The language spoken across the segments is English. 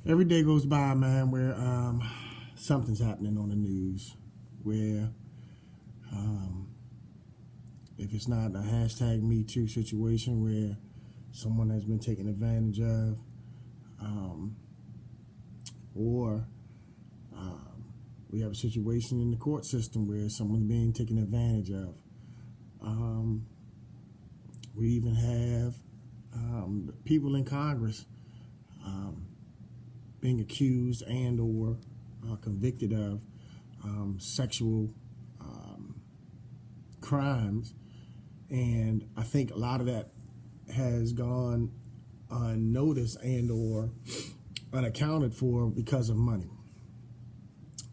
Every day goes by, man, where something's happening on the news. Where um, if it's not a hashtag Me Too situation where someone has been taken advantage of, um, or we have a situation in the court system where someone's being taken advantage of. Um, we even have people in Congress um, being accused and or convicted of sexual crimes, and I think a lot of that has gone unnoticed and or unaccounted for because of money,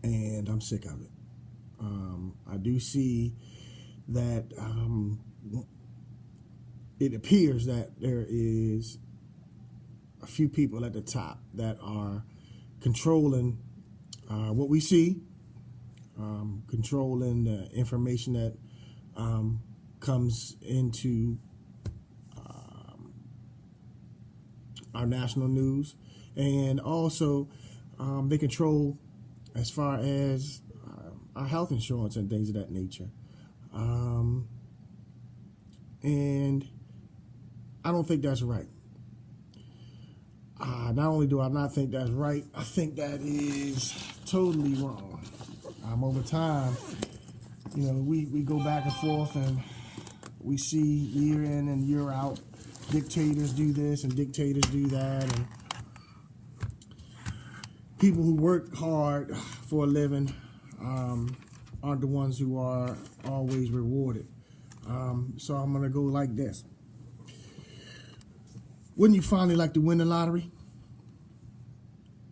and I'm sick of it. I do see that it appears that there is a few people at the top that are controlling what we see, controlling the information that comes into our national news, and also they control as far as our health insurance and things of that nature. And I don't think that's right. Not only do I not think that's right, I think that is totally wrong. Over time, we go back and forth and we see year in and year out dictators do this and dictators do that, and people who work hard for a living aren't the ones who are always rewarded. So I'm going to go like this. Wouldn't you finally like to win the lottery?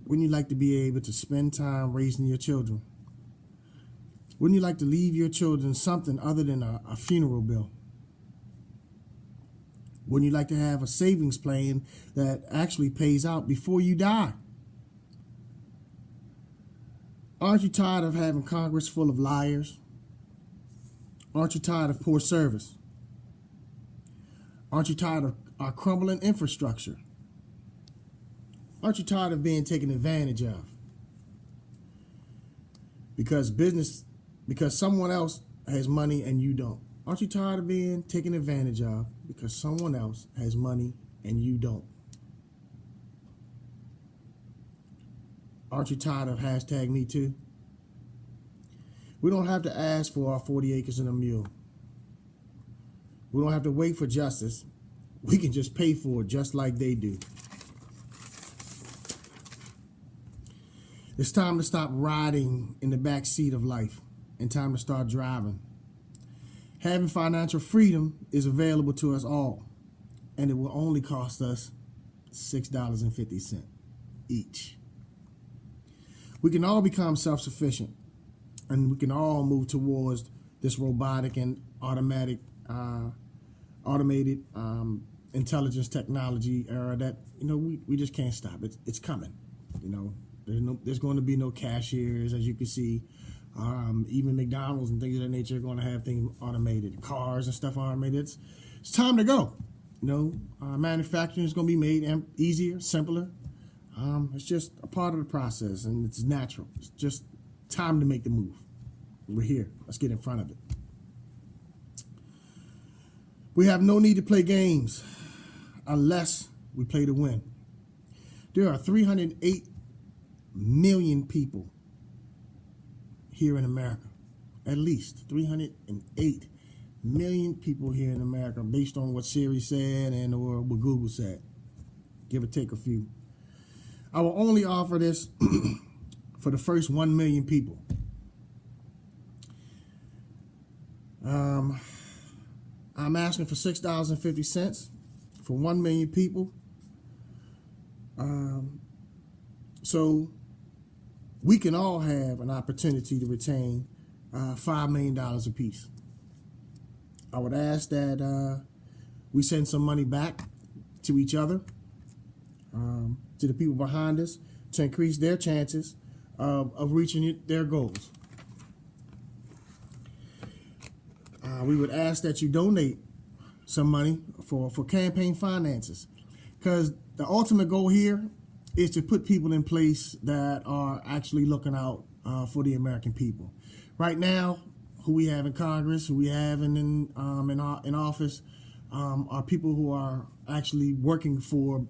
Wouldn't you like to be able to spend time raising your children? Wouldn't you like to leave your children something other than a funeral bill? Wouldn't you like to have a savings plan that actually pays out before you die? Aren't you tired of having Congress full of liars? Aren't you tired of poor service? Aren't you tired of our crumbling infrastructure? Aren't you tired of being taken advantage of? Because someone else has money and you don't. Aren't you tired of being taken advantage of because someone else has money and you don't? Aren't you tired of hashtag Me Too? We don't have to ask for our 40 acres and a mule. We don't have to wait for justice. We can just pay for it just like they do. It's time to stop riding in the back seat of life and time to start driving. Having financial freedom is available to us all, and it will only cost us $6.50 each. We can all become self-sufficient, and we can all move towards this robotic and automated intelligence technology era that we just can't stop. It's coming. There's going to be no cashiers, as you can see. Even McDonald's and things of that nature are going to have things automated. Cars and stuff automated. It's time to go. Manufacturing is going to be made easier, simpler. It's just a part of the process, and it's natural. It's just time to make the move. We're here. Let's get in front of it. We have no need to play games unless we play to win. There are 308 million people here in America. At least 308 million people here in America, based on what Siri said and or what Google said. Give or take a few. I will only offer this for the first 1 million people. I'm asking for $6.50 for 1 million people. So we can all have an opportunity to retain $5 million apiece. I would ask that we send some money back to each other, to the people behind us, to increase their chances of reaching their goals. We would ask that you donate some money for campaign finances, because the ultimate goal here is to put people in place that are actually looking out for the American people. Right now, who we have in Congress, who we have in office, are people who are actually working for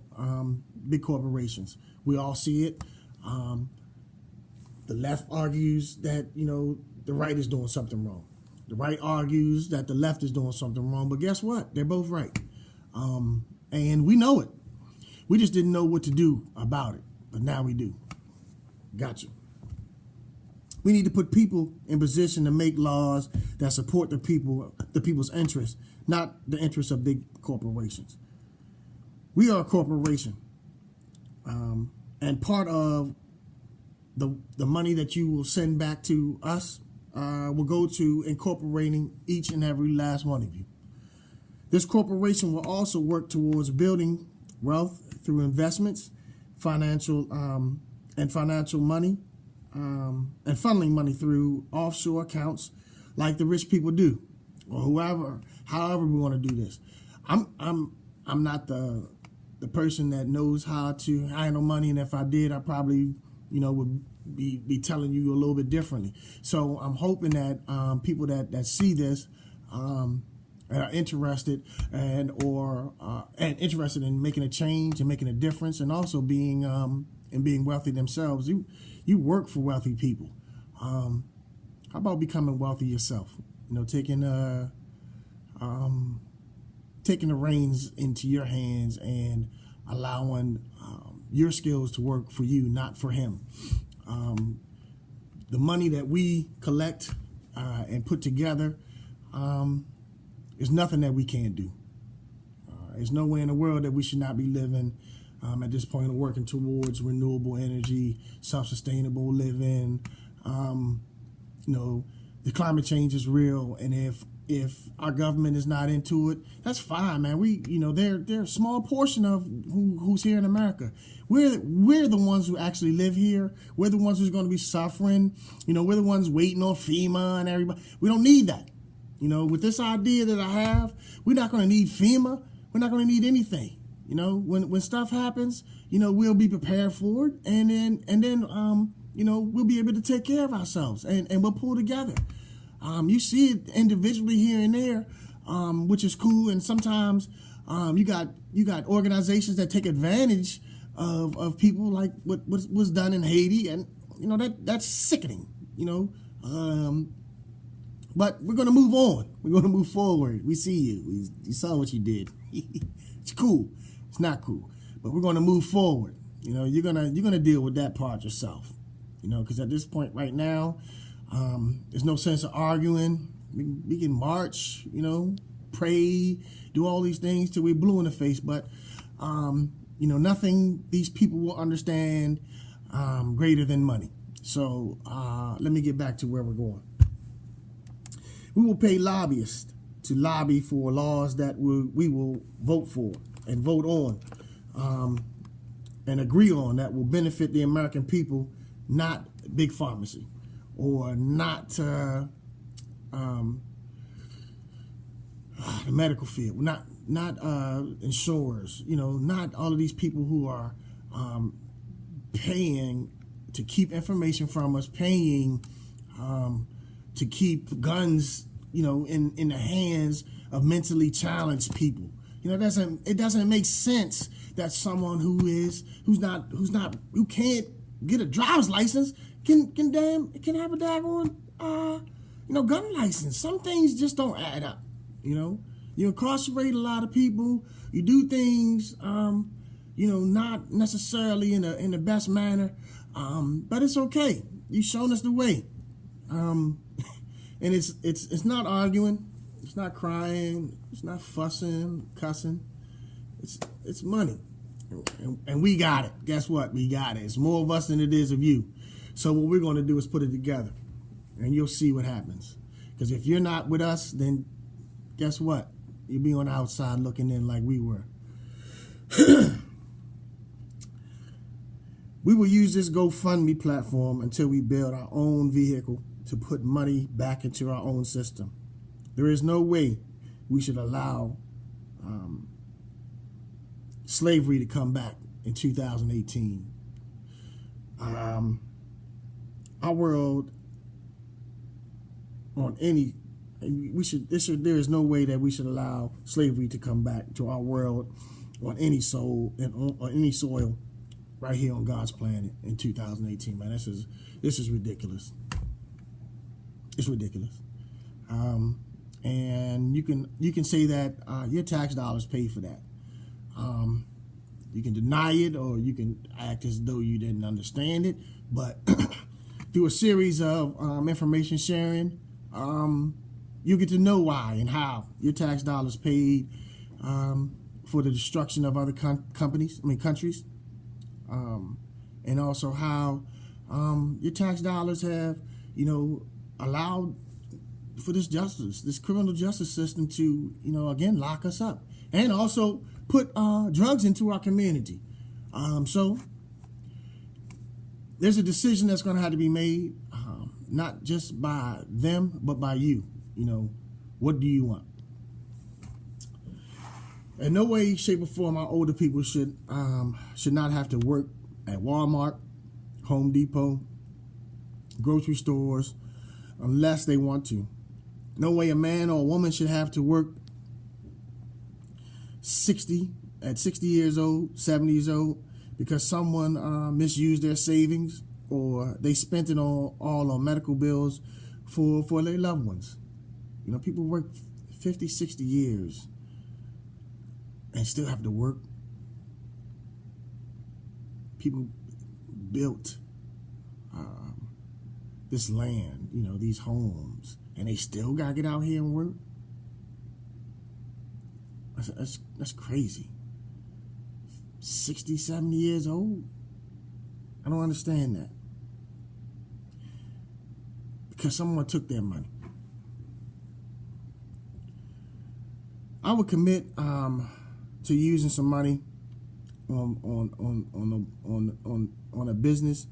big corporations. We all see it. The left argues that, the right is doing something wrong. The right argues that the left is doing something wrong. But guess what? They're both right. And we know it. We just didn't know what to do about it. But now we do. Gotcha. We need to put people in position to make laws that support the people's interests, not the interests of big corporations. We are a corporation. And part of the money that you will send back to us will go to incorporating each and every last one of you. This corporation will also work towards building wealth through investments, financial money, and funneling money through offshore accounts like the rich people do, or however we want to do this. I'm not the person that knows how to handle money, and if I did, I probably would be telling you a little bit differently. So I'm hoping that people that see this and are interested and interested in making a change and making a difference, and also being wealthy themselves. You work for wealthy people. How about becoming wealthy yourself? Taking the reins into your hands and allowing your skills to work for you, not for him. The money that we collect and put together is nothing that we can't do. There's nowhere in the world that we should not be living at this point, working towards renewable energy, self-sustainable living. The climate change is real, and if our government is not into it, that's fine, man. They're a small portion of who's here in America. We're the ones who actually live here. We're the ones who's going to be suffering. We're the ones waiting on FEMA and everybody. We don't need that. With this idea that I have, we're not going to need FEMA. We're not going to need anything. When stuff happens, we'll be prepared for it, and then we'll be able to take care of ourselves, and we'll pull together. You see it individually here and there, which is cool. And sometimes you got organizations that take advantage of people, like what was done in Haiti, and that's sickening. But we're gonna move on. We're gonna move forward. We see you. You saw what you did. It's cool. It's not cool, but we're gonna move forward. You're gonna deal with that part yourself. Because at this point right now, there's no sense of arguing. We can march, pray, do all these things till we're blue in the face, but nothing these people will understand greater than money. So let me get back to where we're going. We will pay lobbyists to lobby for laws that we will vote for and vote on and agree on, that will benefit the American people, not big pharmacy, or not the medical field, not insurers, not all of these people who are paying to keep information from us, paying to keep guns, in the hands of mentally challenged people. It doesn't make sense that someone who can't get a driver's license can have a daggone gun license. Some things just don't add up. You incarcerate a lot of people. You do things not necessarily in the best manner, but it's okay. You've shown us the way. And it's not arguing, it's not crying, it's not fussing, cussing. It's money, and we got it. Guess what? We got it. It's more of us than it is of you. So what we're going to do is put it together, and you'll see what happens. Because if you're not with us, then guess what? You'll be on the outside looking in like we were. We will use this GoFundMe platform until we build our own vehicle to put money back into our own system. There is no way we should allow slavery to come back in 2018. Our world on any there is no way that we should allow slavery to come back to our world on any on any soil right here on God's planet in 2018, man. This is ridiculous. It's ridiculous. And you can say that your tax dollars pay for that. You can deny it, or you can act as though you didn't understand it. But through a series of information sharing, you get to know why and how your tax dollars paid for the destruction of other countries, and also how your tax dollars have, allowed for this criminal justice system to, again, lock us up, and also put drugs into our community. So there's a decision that's going to have to be made, not just by them, but by you. What do you want? In no way, shape, or form, our older people should not have to work at Walmart, Home Depot, grocery stores, unless they want to. No way a man or a woman should have to work at 60 years old, 70 years old, because someone misused their savings, or they spent it all on medical bills for their loved ones. People work 50, 60 years and still have to work. People built this land, these homes, and they still got to get out here and work. That's crazy. 60, 70 years old? I don't understand that. Because someone took their money. I would commit to using some money on a business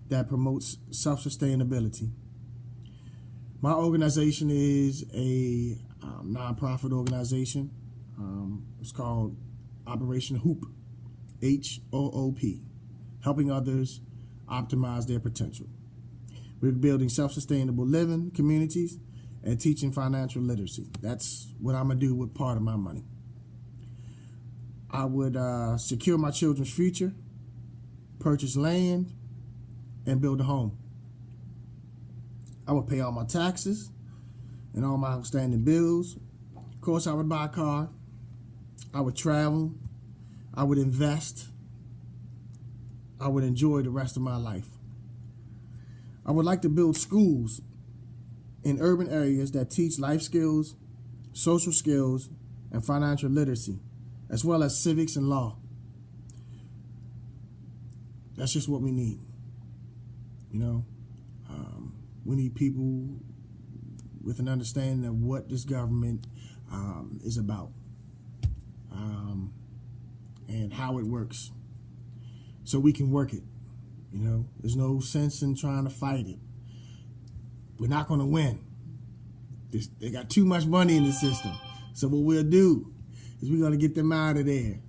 that promotes self-sustainability. My organization is a nonprofit organization. It's called Operation Hoop, HOOP, helping others optimize their potential. We're building self-sustainable living communities and teaching financial literacy. That's what I'm going to do with part of my money. I would secure my children's future, purchase land, and build a home. I would pay all my taxes and all my outstanding bills. Of course, I would buy a car. I would travel. I would invest. I would enjoy the rest of my life. I would like to build schools in urban areas that teach life skills, social skills, and financial literacy, as well as civics and law. That's just what we need. We need people with an understanding of what this government is about and how it works, so we can work it. There's no sense in trying to fight it. We're not going to win. They got too much money in the system. So what we'll do is we're going to get them out of there.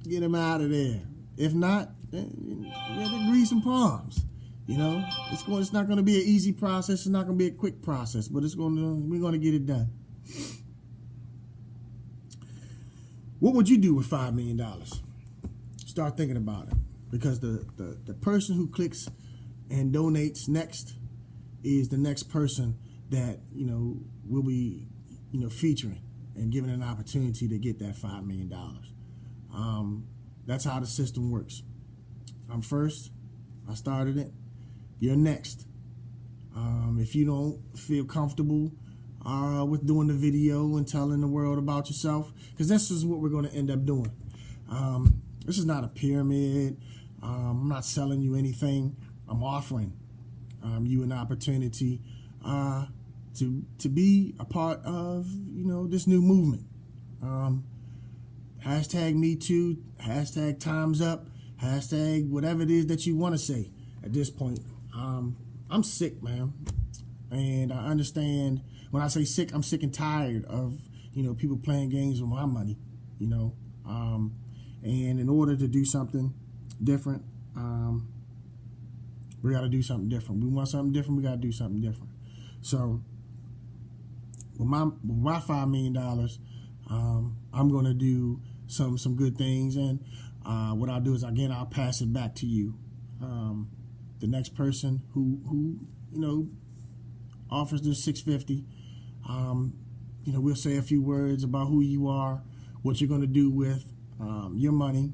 Get them out of there. If not, then we have to grease some palms. It's not going to be an easy process. It's not going to be a quick process, but we're going to get it done. What would you do with $5 million? Start thinking about it, because the person who clicks and donates next is the next person that will be featuring and given an opportunity to get that $5 million. That's how the system works. I'm first. I started it. You're next. If you don't feel comfortable with doing the video and telling the world about yourself, because this is what we're going to end up doing. This is not a pyramid. I'm not selling you anything. I'm offering you an opportunity to be a part of this new movement. Hashtag Me Too. Hashtag Time's Up. Hashtag whatever it is that you want to say at this point. I'm sick, man. And I understand when I say sick, I'm sick and tired of, people playing games with my money, And in order to do something different, We got to do something different. We want something different. We got to do something different. So with my $5 million, I'm going to do some good things. And what I'll do is, again, I'll pass it back to you. The next person who offers this $650, we'll say a few words about who you are, what you're going to do with your money,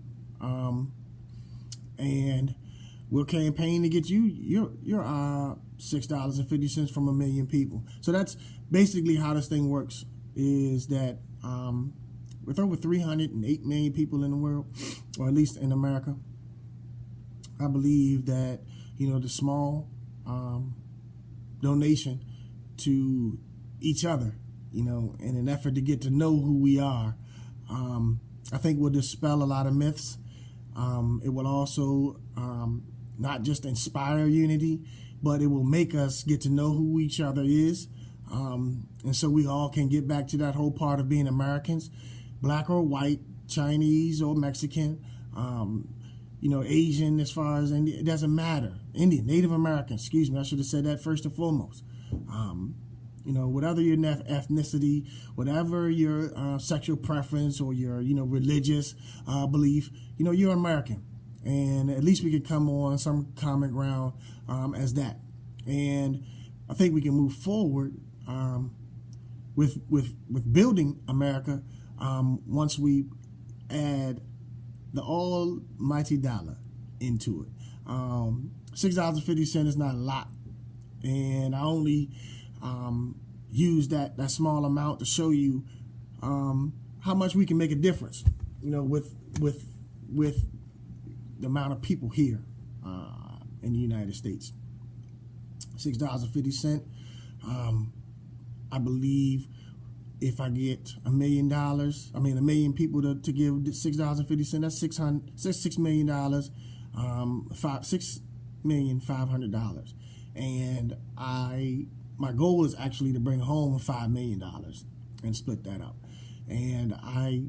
and we'll campaign to get you your $6.50 from 1 million people. So that's basically how this thing works, is that with over 308 million people in the world, or at least in America, I believe that, the small donation to each other, in an effort to get to know who we are, I think will dispel a lot of myths. It will also not just inspire unity, but it will make us get to know who each other is. And so we all can get back to that whole part of being Americans, black or white, Chinese or Mexican, Asian, as far as Indian, it doesn't matter. Indian, Native American, excuse me, I should have said that first and foremost. Whatever your ethnicity, whatever your sexual preference or your, religious belief, you're American. And at least we can come on some common ground as that. And I think we can move forward with building America once we add the almighty dollar into it. $6.50 is not a lot. And I only use that small amount to show you how much we can make a difference, with the amount of people here in the United States. $6.50. I believe if I get $1 million, 1 million people to give $6.50, that's $6 million, $6,500,000. And my goal is actually to bring home $5 million and split that up. And I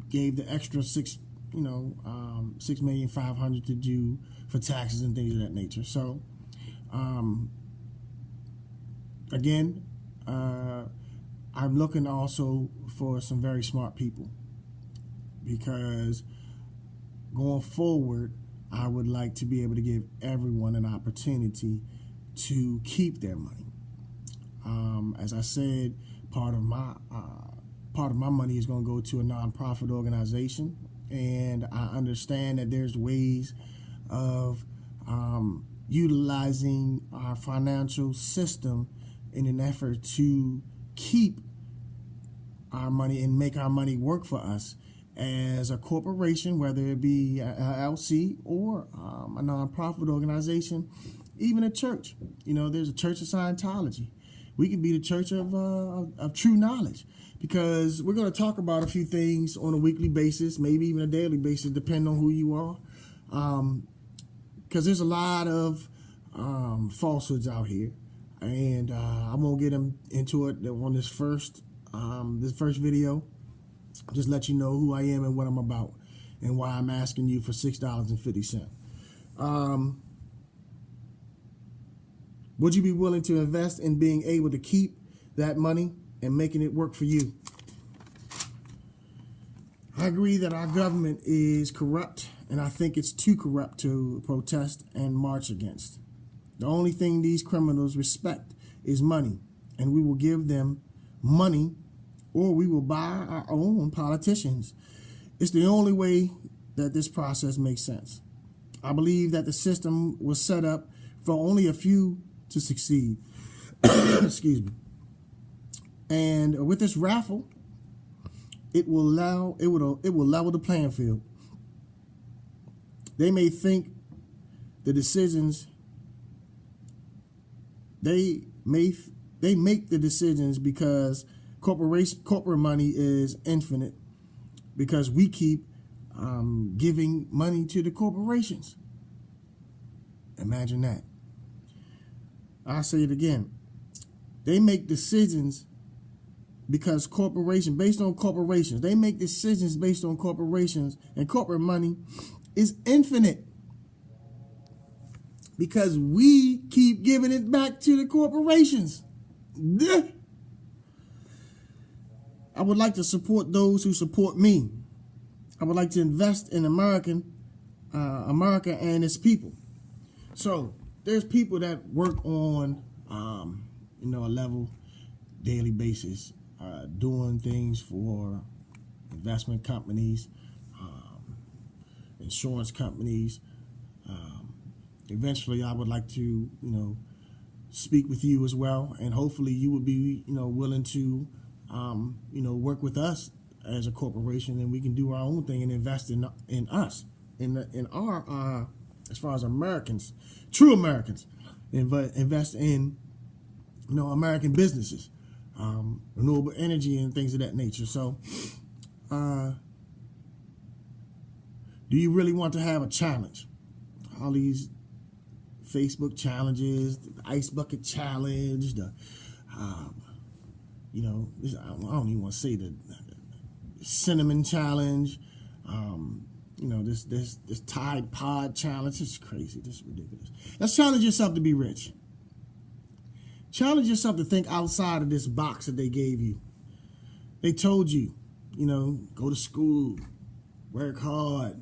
gave the extra $6,500,000 to do for taxes and things of that nature. So, again, I'm looking also for some very smart people, because going forward, I would like to be able to give everyone an opportunity to keep their money. As I said, part of my money is going to go to a nonprofit organization, and I understand that there's ways of utilizing our financial system in an effort to keep our money and make our money work for us as a corporation, whether it be a LLC or a nonprofit organization, even a church. There's a Church of Scientology. We can be the church of true knowledge, because we're going to talk about a few things on a weekly basis, maybe even a daily basis, depending on who you are. Because there's a lot of falsehoods out here, and I won't get into it on this first video. Just let you know who I am and what I'm about, and why I'm asking you for $6.50. Would you be willing to invest in being able to keep that money and making it work for you? I agree that our government is corrupt, and I think it's too corrupt to protest and march against. The only thing these criminals respect is money, and we will give them money, or we will buy our own politicians. It's the only way that this process makes sense. I believe that the system was set up for only a few to succeed. Excuse me. And with this raffle, it will level the playing field. They may think the decisions they make the decisions because corporate money is infinite, because we keep giving money to the corporations. Imagine that. I'll say it again. They make decisions because based on corporations. They make decisions based on corporations, and corporate money is infinite. because we keep giving it back to the corporations. I would like to support those who support me. I would like to invest in America and its people. So there's people that work on, a level daily basis, doing things for investment companies, insurance companies. Eventually, I would like to, speak with you as well, and hopefully you would be, willing to, work with us as a corporation, and we can do our own thing and invest in us, in our, as far as Americans, true Americans, invest in, American businesses, renewable energy and things of that nature. So, do you really want to have a challenge? All these Facebook challenges, the ice bucket challenge, I don't even want to say the cinnamon challenge, this Tide Pod challenge. This is crazy. This is ridiculous. Let's challenge yourself to be rich. Challenge yourself to think outside of this box that they gave you. They told you, go to school, work hard,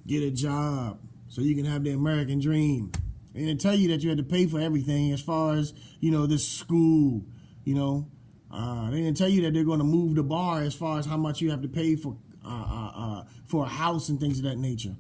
get a job so you can have the American dream. And they tell you that you had to pay for everything as far as, this school, They didn't tell you that they're going to move the bar as far as how much you have to pay for a house and things of that nature.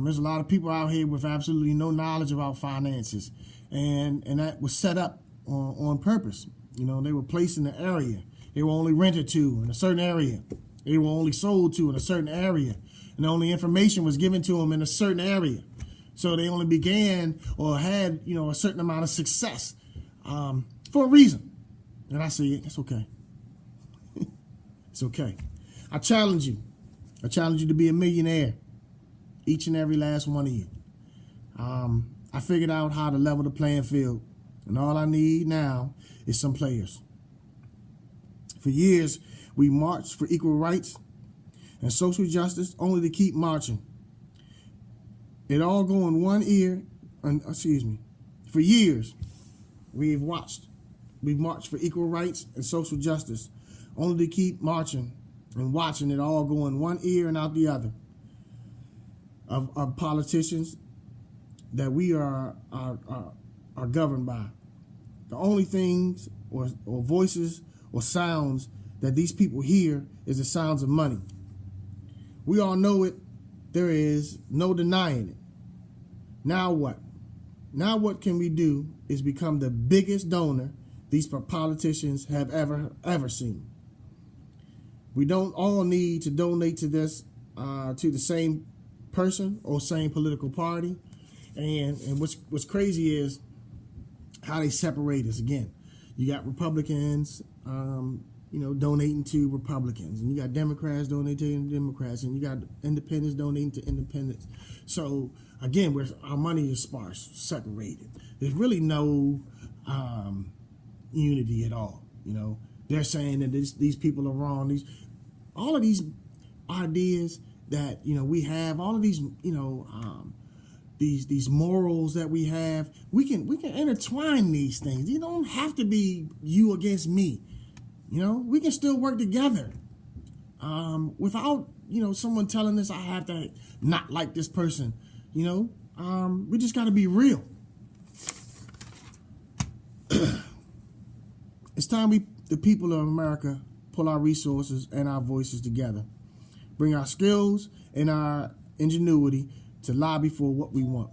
There's a lot of people out here with absolutely no knowledge about finances. And that was set up on purpose. They were placed in the area. They were only rented to in a certain area. They were only sold to in a certain area. And the only information was given to them in a certain area. So they only began or had, a certain amount of success for a reason. And I say, it's okay. It's okay. I challenge you. I challenge you to be a millionaire. Each and every last one of you. I figured out how to level the playing field. And all I need now is some players. For years, we marched for equal rights and social justice only to keep marching. It all go in one ear, For years, we've marched for equal rights and social justice only to keep marching and watching it all go in one ear and out the other of politicians that we are governed by. The only things or voices or sounds that these people hear is the sounds of money. We all know it. There is no denying it. Now what? Now what can we do is become the biggest donor these politicians have ever seen. We don't all need to donate to this, to the same person or same political party. And what's crazy is how they separate us. Again, you got Republicans, donating to Republicans, and you got Democrats donating to Democrats, and you got independents donating to independents. So again, our money is sparse, separated. There's really no unity at all. They're saying that these people are wrong. All of these ideas that we have, all of these these morals that we have, we can intertwine these things. You don't have to be you against me. We can still work together without someone telling us I have to not like this person. We just got to be real. It's time the people of America, pull our resources and our voices together, bring our skills and our ingenuity to lobby for what we want.